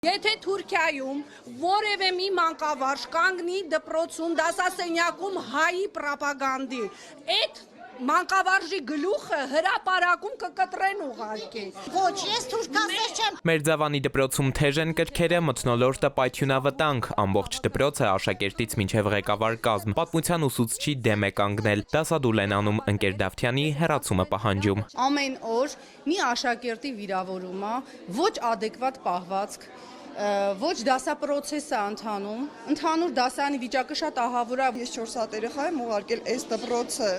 Եթե Թուրքիայում որևէ մի մանկավարժ կանգնի դպրոցում դասասենյակում հայի պրոպագանդի, այդ մանկավարժի գլուխը հրապարակում կկտրեն ուղարկի։ Ոչ, ես թուրքացի չեմ։ Մերձավանի դպրոցում թեժ են կրքերը, մթնոլորտը պայթյունավտանգ, ամբողջ դպրոցը աշակերտից մինչև ղեկավար կազմ, պատմության ուսուցչի դեմ է կանգնել, դասադուլ են անում, ընկեր Դավթյանի հեռացումը պահանջում։ Ամեն օր մի աշակերտի վիրավորումը, ոչ ադեկվատ պահվածք, ոչ դասապրոցես է ընթանում, ընդհանուր դասարանի վիճակը շատ ահավոր է։ Ես 4 հատ երեխա եմ ուղարկել այս դպրոցը,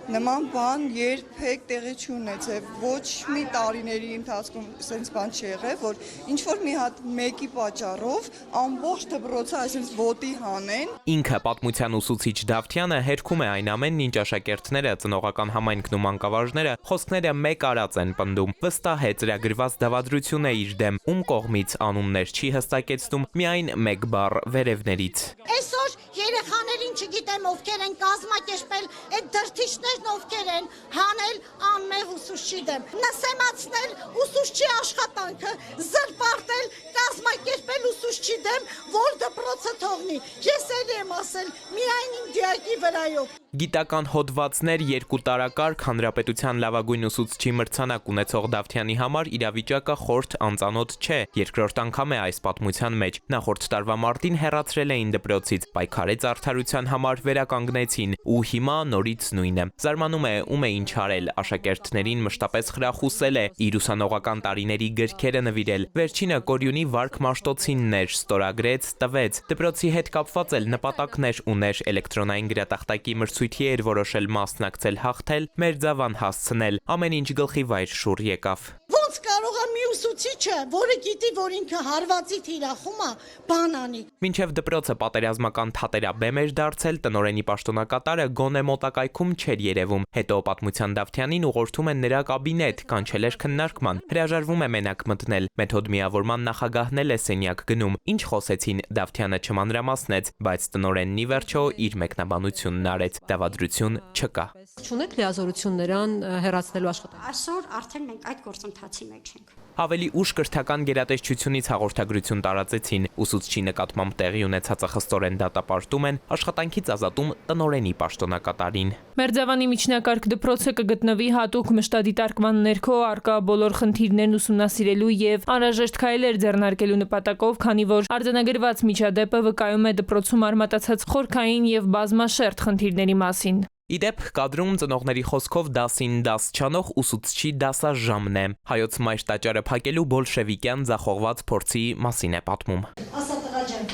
նման բան երբեք տեղի չունեցավ, ոչ մի տարիների ընթացքում սենց բան չի եղել, որ ինչ-որ մի հատ մեկի պատճառով ամբողջ դպրոցը այսպես ոտի հանեն։ Ինքը պատմության ուսուցիչ Դավթյանը հերքում է այն ամենն, ինչ աշակերտները, ծնողական համայնքն ու մանկավարժները խոսքները մեկ արած են պնդում։ Վստահ է ծրագրված դավադրություն է իր դեմ, ում կողմից անուններ չի հստակեցնում, միայն մեկ բառ վերևներից։ Այսօր երեխաներին չգիտեմ ովքեր են կազմակերպել, այդ դրթիչներն ովքեր են հանել անմեղ ուսուցչի դեմ, նսեմացնել ուսուցչի աշխատանքը, զրպարտել, կազմակերպել ուսուցչի դեմ, որ դպրոցը թողնի։ Ես էլ եմ ասել, միայն իմ դիակի վրայով։ Գիտական հոդվածներ, 2 տարակարգ, հանրապետության լավագույն ուսուցչի մրցանակ ունեցող Դավթյանի համար իրավիճակը խորթ անծանոթ չէ, երկրորդ անգամ է այս պատմության մեջ։ Նախորդ տարվա մարտին հեռացրել էին դպրոցից, պայքարեց արդարության համար, վերականգնեցին ու հիմա նորից նույնը։ Զարմանում է ում է ինչ արել, աշակերտներին մշտապես խրախուսել է, իր ուսանողական տարիների գրքերը նվիրել, վերջինը Կորյունի Վարք Մաշտոցինն էր, ստորագրեց, տվեց, դպրոցի հետ կապված էլ նպատակներ ուներ, էլեկտրոնային գրատախտակի մրցույթի էր որոշել մասնակցել, հաղթել, Մերձավան հասցնել, ամեն ինչ գլխի վայր շուռ եկավ։ Ոնց կարող է մի ուսուցիչը, որը գիտի, որ ինքը հարվածի թիրախում է, բան անի։ Մինչև դպրոցը պատերազմական թատերաբեմ էր դարձել, տնօրենի պաշտոնակատարը գոնե մոտակայքում չէր երևում։ Հետո պատմության Դավթյանին ուղղորդում են նրա կաբինետ, կանչել էր քննարկման, հրաժարվում է մենակ մտնել, մեթոդ միավորման նախագահն էլ է սենյակ գնում։ Ինչ խոսեցին, Դավթյանը չմանրամասնեց, բայց տնօրենն ի վերջո իր մեկնաբանությունն արեց, դավադրություն չկա։ Չունեք լիազորություն նրան հեռացնելու աշխատանքը։ Այսօր արդեն մենք այդ գործընթացի մեջ ենք։ Ավելի ուշ կրթական գերատեսչությունից հաղորդագրություն տարածեցին, ուսուցչի նկատմամբ տեղի ունեցածը խստորեն դատապարտում են, աշխատանքից ազատում տնօրենի պաշտոնակատարին։ Մերձավանի միջնակարգ դպրոցը կգտնվի հատուկ մշտադիտարկման ներքո առկա բոլոր խնդիրներն ուսումնասիրելու եւ անհրաժեշտ քայլեր ձեռնարկելու նպատակով, քանի որ արձանագրված միջադեպը վկայում է դպրոցում արմատացած խորքային եւ բազմաշերտ խնդիրների մասին։ Իդեպ կադրում ծնողների խոսքով դասին դաս չանող ուսուցչի դասաժամն է։ Հայոց մայր տաճարը փակելու բոլշևիկյան ձախողված փորձի մասին է պատմում։ Ասա տղա ջան։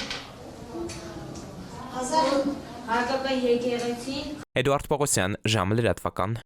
1000 Հայկական եկեղեցին Էդուարդ Պողոսյան, ժամը լրատվական։